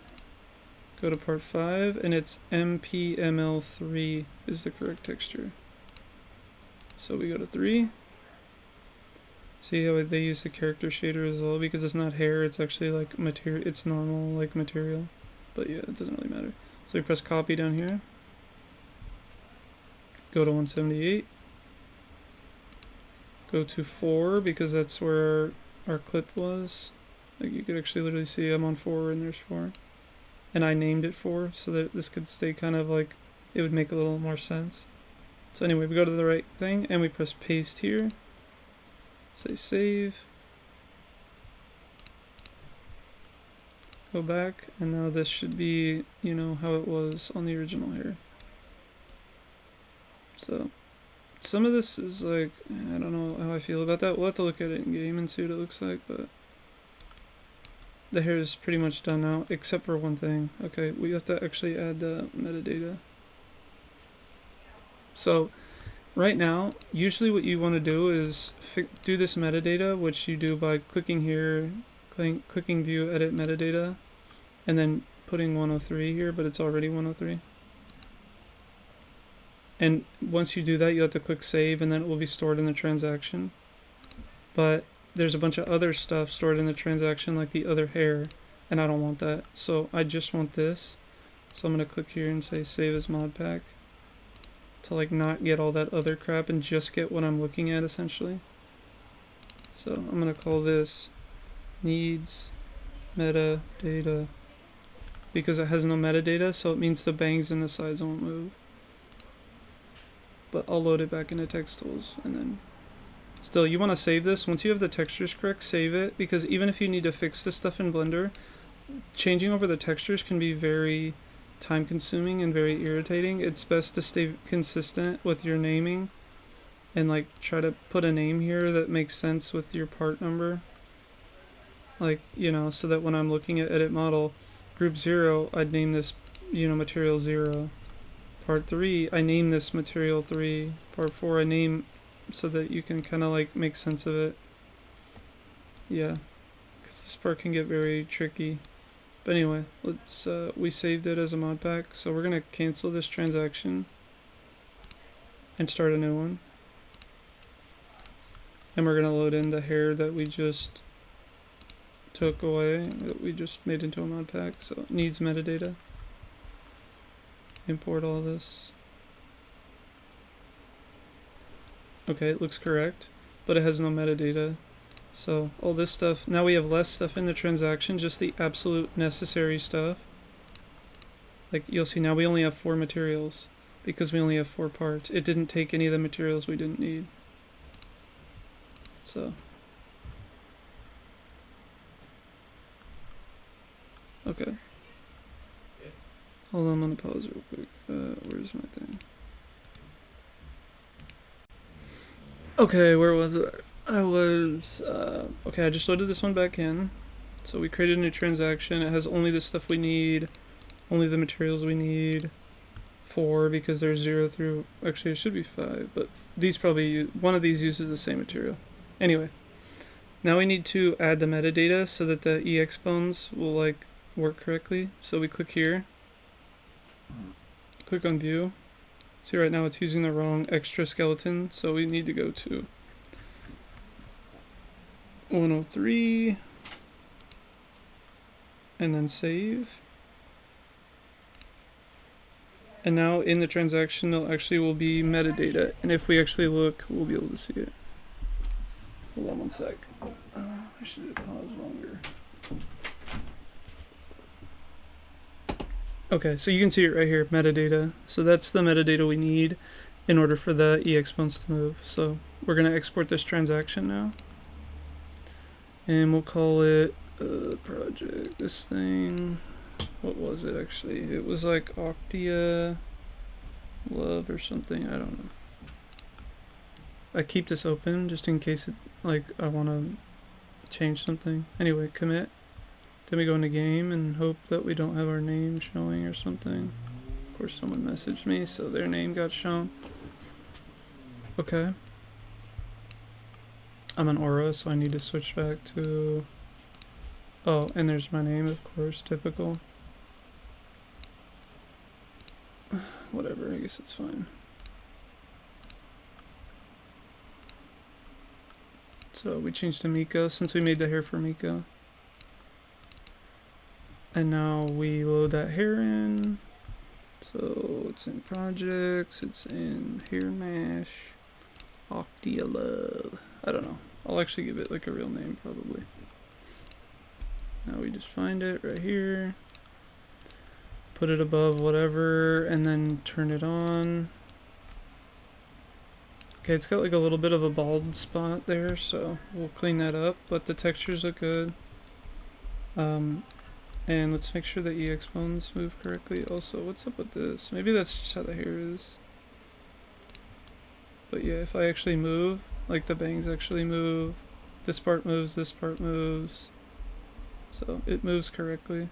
Go to part 5, and it's MPML3 is the correct texture. So we go to 3. See how they use the character shader as well, because it's not hair, it's actually like material, it's normal like material. But yeah, it doesn't really matter. So we press copy down here. Go to 178. Go to 4 because that's where our clip was. Like you could actually literally see I'm on 4 and there's 4. And I named it 4 so that this could stay kind of like, it would make a little more sense. So anyway, we go to the right thing and we press paste here. Say save. Go back, and now this should be, you know, how it was on the original hair. So some of this is like, I don't know how I feel about that. We'll have to look at it in game and see what it looks like, but the hair is pretty much done now, except for one thing. Okay, we have to actually add the metadata. So right now, usually what you want to do is do this metadata, which you do by clicking here, clicking view, edit metadata, and then putting 103 here, but it's already 103. And once you do that, you have to click save, and then it will be stored in the transaction. But there's a bunch of other stuff stored in the transaction, like the other hair, and I don't want that. So I just want this. So I'm going to click here and say save as mod pack to like not get all that other crap and just get what I'm looking at essentially. So I'm going to call this needs metadata because it has no metadata, so it means the bangs and the sides won't move. But I'll load it back into text tools, and then still you want to save this. Once you have the textures correct, save it, because even if you need to fix this stuff in Blender, changing over the textures can be very time consuming and very irritating. It's best to stay consistent with your naming and like try to put a name here that makes sense with your part number, like, you know, so that when I'm looking at edit model group 0, I'd name this, you know, material 0. Part 3, I name this material 3. Part 4, I name, so that you can kind of like make sense of it. Yeah, because this part can get very tricky. But anyway, let's we saved it as a mod pack, so we're gonna cancel this transaction and start a new one. And we're gonna load in the hair that we just took away, that we just made into a mod pack. So it needs metadata. Import all this. Okay, it looks correct, but it has no metadata. So all this stuff, now we have less stuff in the transaction, just the absolute necessary stuff. Like you'll see now we only have 4 materials because we only have 4 parts. It didn't take any of the materials we didn't need. So okay. Hold on, I'm gonna pause real quick. Where's my thing? Okay, where was it? Okay, I just loaded this one back in. So we created a new transaction. It has only the stuff we need, only the materials we need. 4 because there's 0 through, actually it should be 5, but these probably, one of these uses the same material. Anyway, now we need to add the metadata so that the EX bones will like work correctly. So we click here, click on view. See, right now it's using the wrong extra skeleton, so we need to go to 103 and then save. And now in the transaction, there actually will be metadata, and if we actually look, we'll be able to see it. Hold on one sec. I should have paused longer. Okay, so you can see it right here, metadata. So that's the metadata we need in order for the EX bones to move. So we're going to export this transaction now. And we'll call it project, this thing. What was it actually? It was like Octia Love or something. I don't know. I keep this open just in case it, like, I want to change something. Anyway, commit. Then we go into game and hope that we don't have our name showing or something. Of course, someone messaged me, so their name got shown. Okay. I'm an Aura, so I need to switch back to... Oh, and there's my name, of course, typical. Whatever, I guess it's fine. So we changed to Mika since we made the hair for Mika. And now we load that hair in. So it's in projects, it's in hair mash, Octia Love. I don't know. I'll actually give it like a real name probably. Now we just find it right here. Put it above whatever and then turn it on. Okay, it's got like a little bit of a bald spot there, so we'll clean that up, but the textures look good. And let's make sure the EX bones move correctly. Also, what's up with this? Maybe that's just how the hair is. But yeah, if I actually move, like the bangs actually move, this part moves, this part moves. So it moves correctly.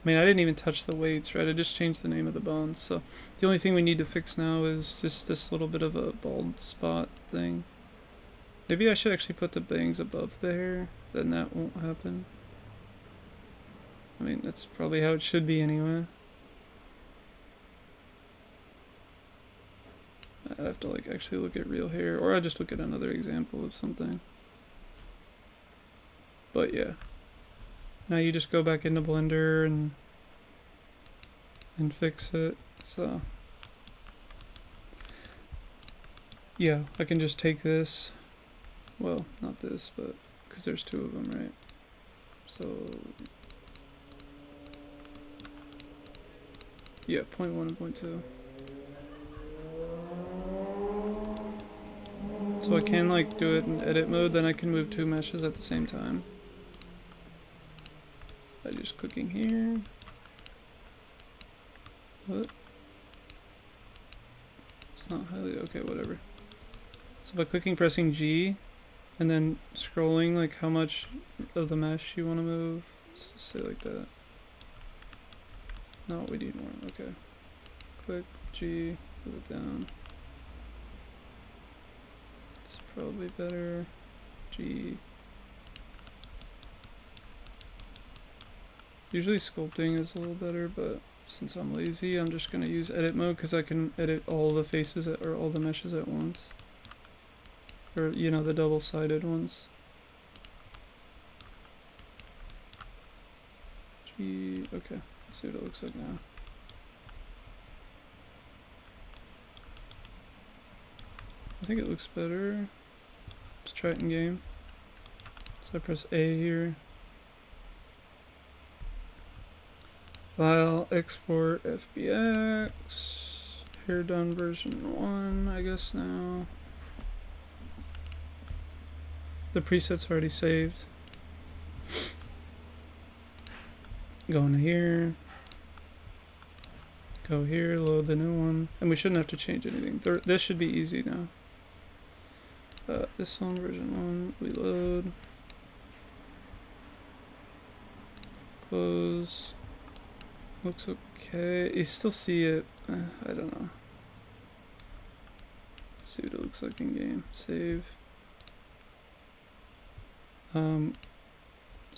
I mean, I didn't even touch the weights, right? I just changed the name of the bones. So the only thing we need to fix now is just this little bit of a bald spot thing. Maybe I should actually put the bangs above the hair, then that won't happen. I mean, that's probably how it should be anyway. I have to like actually look at real hair, or I'll just look at another example of something. But yeah. Now you just go back into Blender and fix it. So yeah, I can just take this. Well, not this, but because there's 2 of them, right? So yeah, 0.1 and 0.2. So I can like do it in edit mode, then I can move 2 meshes at the same time. By just clicking here. What? It's not highly, okay, whatever. So by pressing G, and then scrolling like how much of the mesh you want to move. Let's just say like that. No, we need more, okay. Click G, move it down. It's probably better. G. Usually sculpting is a little better, but since I'm lazy, I'm just going to use edit mode because I can edit all the faces or all the meshes at once. Or, you know, the double-sided ones. G, okay, let's see what it looks like now. I think it looks better. Let's try it in game. So I press A here. File, export, FBX, hair done version 1, I guess now. The preset's already saved. Go in here. Go here, load the new one. And we shouldn't have to change anything. This should be easy now. This one, version 1, we load. Close. Looks okay. You still see it. I don't know. Let's see what it looks like in game. Save.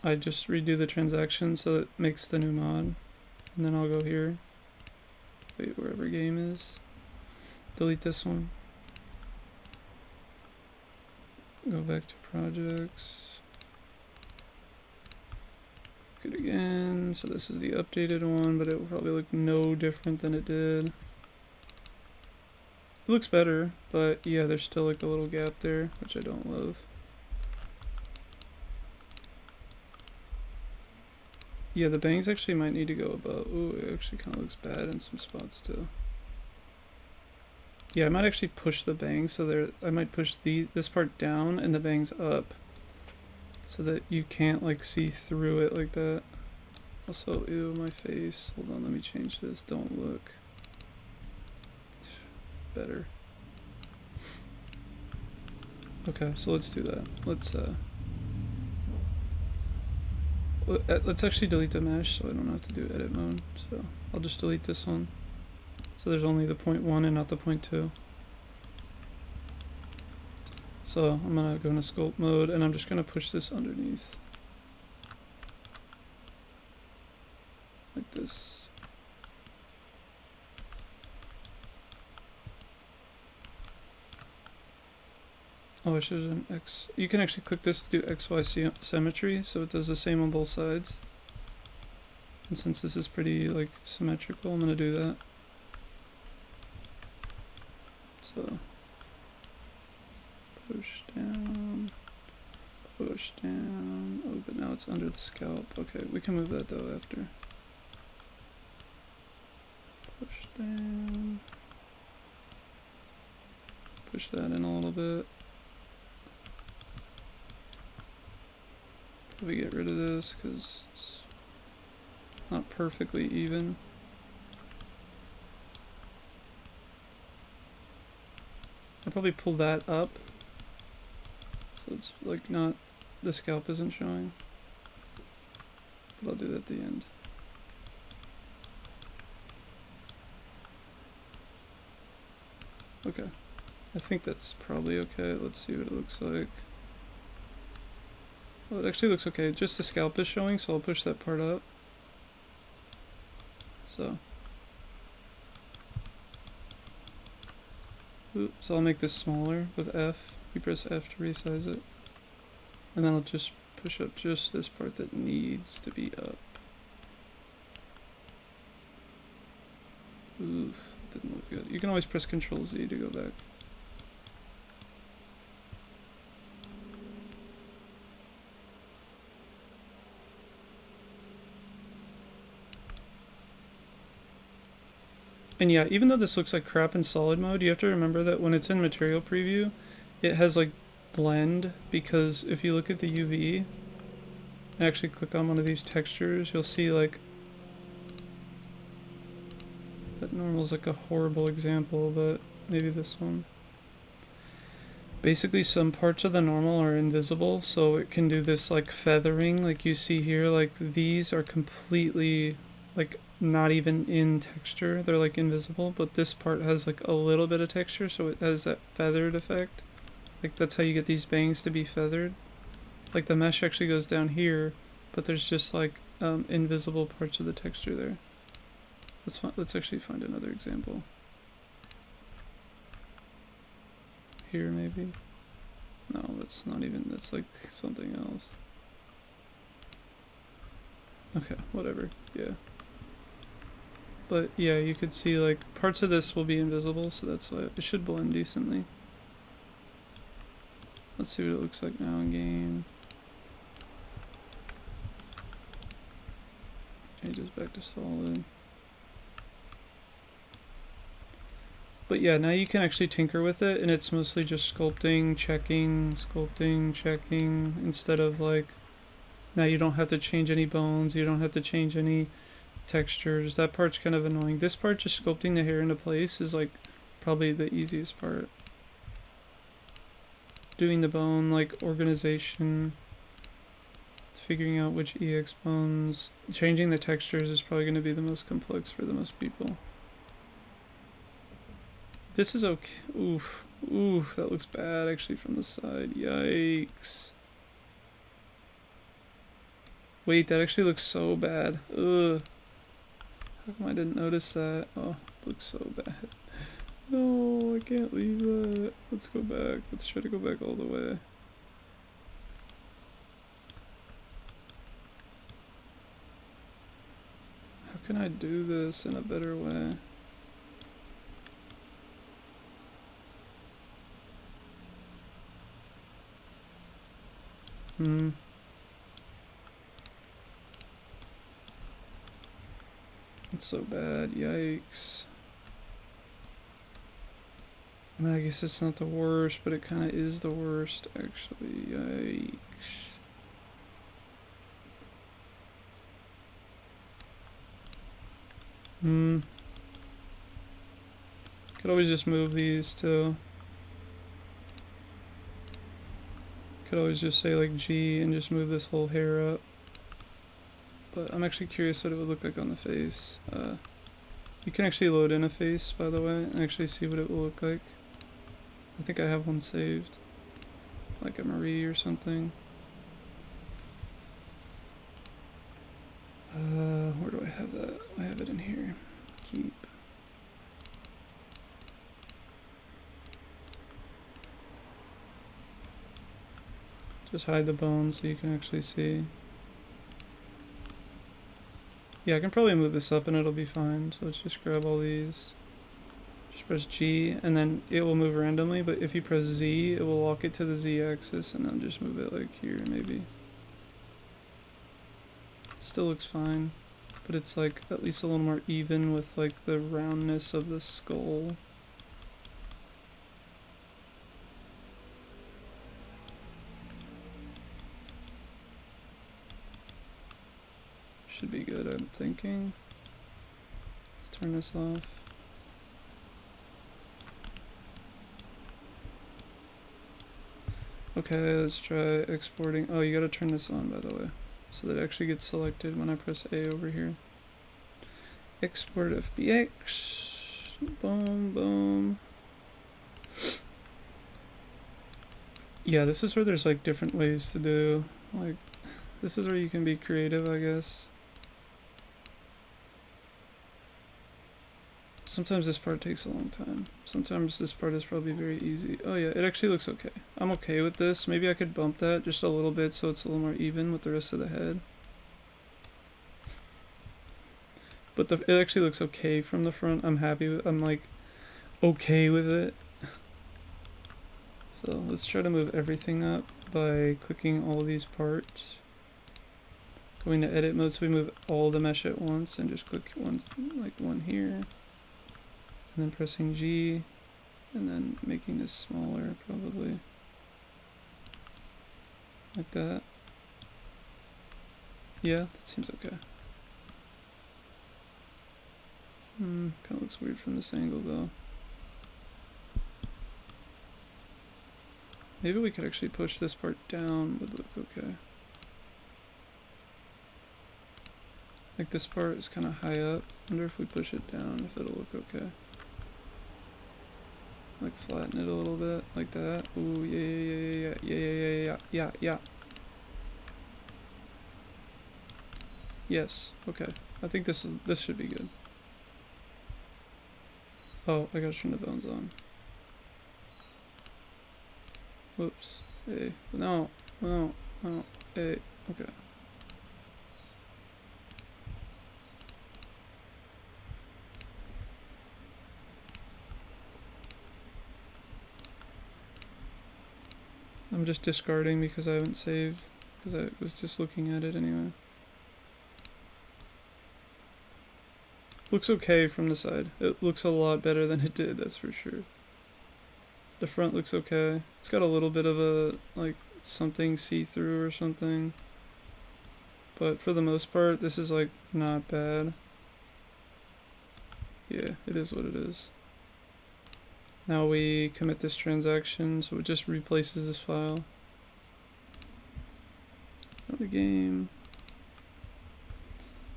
I just redo the transaction so it makes the new mod. And then I'll go here. Wait, wherever game is. Delete this one. Go back to projects. Good again. So this is the updated one, but it will probably look no different than it did. It looks better, but yeah, there's still like a little gap there, which I don't love. Yeah, the bangs actually might need to go above. Ooh, it actually kind of looks bad in some spots too. Yeah, I might actually push the bangs so there. I might push this part down and the bangs up, so that you can't like see through it like that. Also, ew, my face. Hold on, let me change this. Don't look. Better. Okay, so let's do that. Let's actually delete the mesh so I don't have to do edit mode. So I'll just delete this one. So there's only the 0.1 and not the 0.2. So I'm gonna go into sculpt mode and I'm just gonna push this underneath. Like this. Oh, I should have done X. You can actually click this to do XY symmetry, so it does the same on both sides. And since this is pretty like symmetrical, I'm gonna do that. So push down. Oh, but now it's under the scalp. Okay, we can move that though after. Push down. Push that in a little bit. Probably get rid of this because it's not perfectly even. I'll probably pull that up so it's like not, the scalp isn't showing, but I'll do that at the end. Okay, I think that's probably okay. Let's see what it looks like. Oh, it actually looks okay. Just the scalp is showing, so I'll push that part up. So I'll make this smaller with F. You press F to resize it. And then I'll just push up just this part that needs to be up. Oof, didn't look good. You can always press Ctrl Z to go back. And yeah, even though this looks like crap in solid mode, you have to remember that when it's in material preview, it has like blend, because if you look at the UV, and actually click on one of these textures, you'll see like, that normal's like a horrible example, but maybe this one. Basically some parts of the normal are invisible, so it can do this like feathering, like you see here, like these are completely like not even in texture, they're like invisible, but this part has like a little bit of texture, so it has that feathered effect. Like that's how you get these bangs to be feathered. Like the mesh actually goes down here, but there's just like invisible parts of the texture there. Let's actually find another example. Here maybe? No, that's not even, that's like something else. Okay, whatever, yeah. But yeah, you could see like parts of this will be invisible, so that's why it should blend decently. Let's see what it looks like now in game. Changes back to solid. But yeah, now you can actually tinker with it, and it's mostly just sculpting, checking, instead of like Now you don't have to change any bones, you don't have to change any textures. That part's kind of annoying. This part, just sculpting the hair into place, is like probably the easiest part. Doing the bone like organization, figuring out which EX bones, changing the textures is probably going to be the most complex for the most people. This is okay. Oof. Oof, that looks bad actually from the side. Yikes. Wait, that actually looks so bad. Ugh. How come I didn't notice that? Oh, it looks so bad. No, I can't leave that. Let's go back. Let's try to go back all the way. How can I do this in a better way? It's so bad. Yikes. I mean, I guess it's not the worst, but it kind of is the worst, actually. Yikes. Could always just move these too. Could always just say like G and just move this whole hair up. But I'm actually curious what it would look like on the face. You can actually load in a face, by the way, and actually see what it will look like. I think I have one saved. Like a Marie or something. Where do I have that? I have it in here. Keep. Just hide the bones so you can actually see. Yeah, I can probably move this up and it'll be fine. So let's just grab all these. Just press G and then it will move randomly, but if you press Z, it will lock it to the Z axis and then just move it like here maybe. It still looks fine, but it's like at least a little more even with like the roundness of the skull. Should be good, I'm thinking. Let's turn this off. Okay, let's try exporting. Oh, you gotta turn this on, by the way, so that it actually gets selected when I press A over here. Export FBX. Boom, boom. Yeah, this is where there's like different ways to do. Like, this is where you can be creative, I guess. Sometimes this part takes a long time. Sometimes this part is probably very easy. Oh yeah, it actually looks okay. I'm okay with this. Maybe I could bump that just a little bit so it's a little more even with the rest of the head. But it actually looks okay from the front. I'm happy with, I'm like okay with it. So let's try to move everything up by clicking all these parts. Going to edit mode so we move all the mesh at once and just click one, like one here. And then pressing G, and then making this smaller, probably. Like that. Yeah, that seems okay. Kind of looks weird from this angle, though. Maybe we could actually push this part down, would look okay. Like this part is kind of high up. Wonder if we push it down, if it'll look okay. Like flatten it a little bit, like that. Ooh, yeah. Yes, okay. I think this should be good. Oh, I gotta turn the bones on. Whoops. Hey, no, hey, okay. I'm just discarding because I haven't saved, because I was just looking at it anyway. Looks okay from the side. It looks a lot better than it did, that's for sure. The front looks okay. It's got a little bit of a, like, something see-through or something. But for the most part, this is like not bad. Yeah, it is what it is. Now we commit this transaction, so it just replaces this file. Go to game.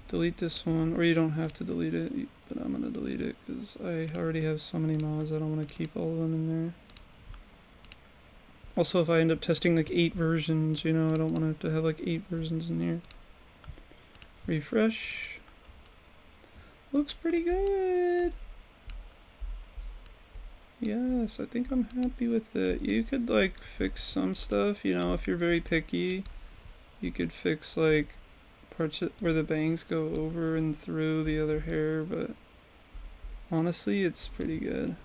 Delete this one, or you don't have to delete it, but I'm gonna delete it because I already have so many mods. I don't want to keep all of them in there. Also, if I end up testing like 8 versions, you know, I don't want to have like 8 versions in here. Refresh. Looks pretty good. Yes, I think I'm happy with it. You could like fix some stuff, you know, if you're very picky. You could fix like parts where the bangs go over and through the other hair, but honestly, it's pretty good.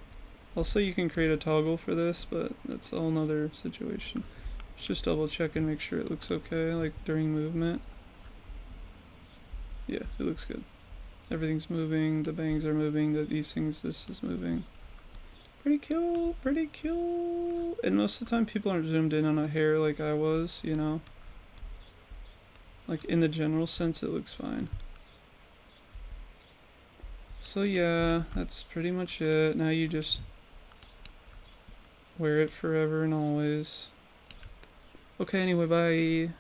Also, you can create a toggle for this, but that's a whole nother situation. Let's just double check and make sure it looks okay, like during movement. Yeah, it looks good. Everything's moving, the bangs are moving, this is moving. Pretty cool, pretty cool. And most of the time people aren't zoomed in on a hair like I was, you know. Like in the general sense, it looks fine. So yeah, that's pretty much it. Now you just wear it forever and always. Okay, anyway, bye.